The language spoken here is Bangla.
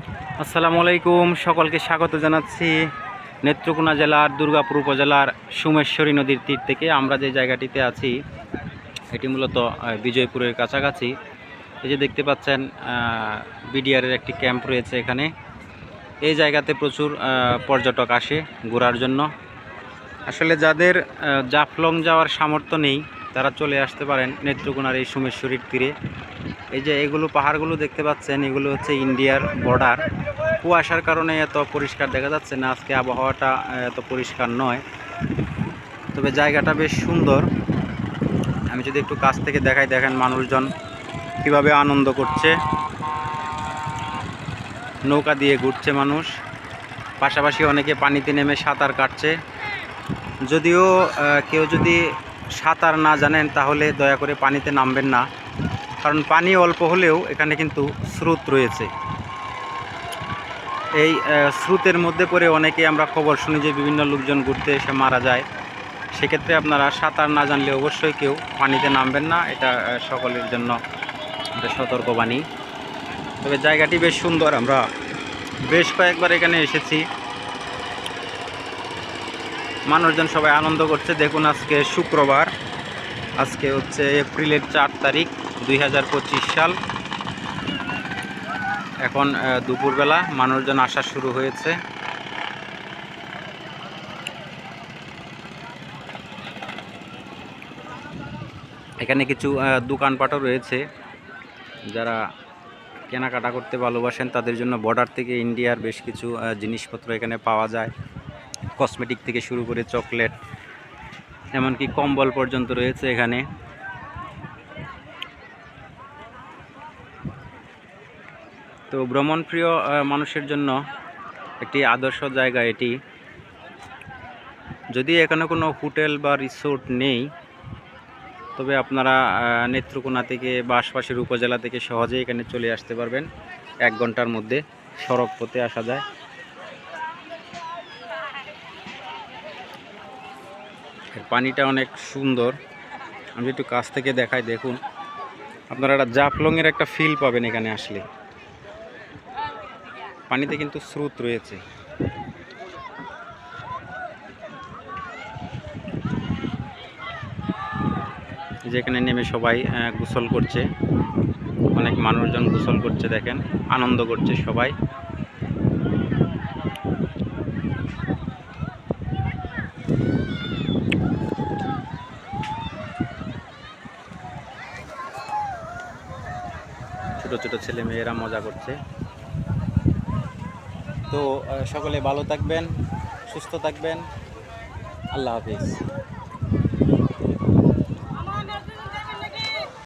আসসালামু আলাইকুম, সকলকে স্বাগত জানাচ্ছি নেত্রকোনা জেলার দুর্গাপুর উপজেলার সোমেশ্বরী নদীর তীর থেকে। আমরা যে জায়গাটিতে আছি এটি মূলত বিজয়পুরের কাছাকাছি। এই যে দেখতে পাচ্ছেন বিডিআরের একটি ক্যাম্প রয়েছে এখানে। এই জায়গাতে প্রচুর পর্যটক আসে ঘোরার জন্য। আসলে যাদের জাফলং যাওয়ার সামর্থ্য নেই তারা চলে আসতে পারেন নেত্রকোনার এই সোমেশ্বরীর তীরে। এই যে এগুলো পাহাড়গুলো দেখতে পাচ্ছেন, এগুলো হচ্ছে ইন্ডিয়ার বর্ডার। কুয়াশার কারণে এত পরিষ্কার দেখা যাচ্ছে না, আজকে আবহাওয়াটা এত পরিষ্কার নয়, তবে জায়গাটা বেশ সুন্দর। আমি যদি একটু কাছ থেকে দেখাই, দেখেন মানুষজন কীভাবে আনন্দ করছে, নৌকা দিয়ে ঘুরছে মানুষ, পাশাপাশি অনেকে পানিতে নেমে সাঁতার কাটছে। যদিও কেউ যদি সাঁতার না জানেন তাহলে দয়া করে পানিতে নামবেন না, কারণ পানি অল্প হলেও এখানে কিন্তু স্রোত রয়েছে। এই স্রোতের মধ্যে পড়ে অনেকে আমরা খবর শুনি যে বিভিন্ন লোকজন ঘুরতে এসে মারা যায়। সেক্ষেত্রে আপনারা সাঁতার না জানলে অবশ্যই কেউ পানিতে নামবেন না, এটা সকলের জন্য একটা সতর্কবাণী। তবে জায়গাটি বেশ সুন্দর, আমরা বেশ কয়েকবার এখানে এসেছি। মানুষজন সবাই আনন্দ করছে। দেখুন আজকে শুক্রবার, আজকে হচ্ছে এপ্রিলের 4 তারিখ 2025 সাল। এখন দুপুরবেলা, মানুষজন আসা শুরু হয়েছে। এখানে কিছু দোকানপাটও রয়েছে। যারা কেনাকাটা করতে ভালোবাসেন তাদের জন্য বর্ডার থেকে ইন্ডিয়ার বেশ কিছু জিনিসপত্র এখানে পাওয়া যায়। কসমেটিক থেকে শুরু করে চকলেট, এমনকি কম্বল পর্যন্ত রয়েছে এখানে। তো ভ্রমণপ্রিয় মানুষের জন্য একটি আদর্শ জায়গা এটি। যদি এখানে কোনো হোটেল বা রিসোর্ট নেই, তবে আপনারা নেত্রকোনা থেকে বা আশপাশের উপজেলা থেকে সহজেই এখানে চলে আসতে পারবেন। 1 ঘন্টার মধ্যে সড়ক পথে আসা যায়। পানিটা অনেক সুন্দর, আমি একটু কাছ থেকে দেখাই। দেখুন আপনারা একটা জাফলংয়ের একটা ফিল পাবেন এখানে আসলে। পানিতে কিন্তু স্রোত রয়েছে। যেখানে নেমে সবাই গোসল করছে, অনেক মানুষজন গোসল করছে, দেখেন আনন্দ করছে সবাই। ছোট ছোট ছেলে মেয়েরা মজা করছে। তো সকলে ভালো থাকবেন, সুস্থ থাকবেন। আল্লাহ হাফিজ।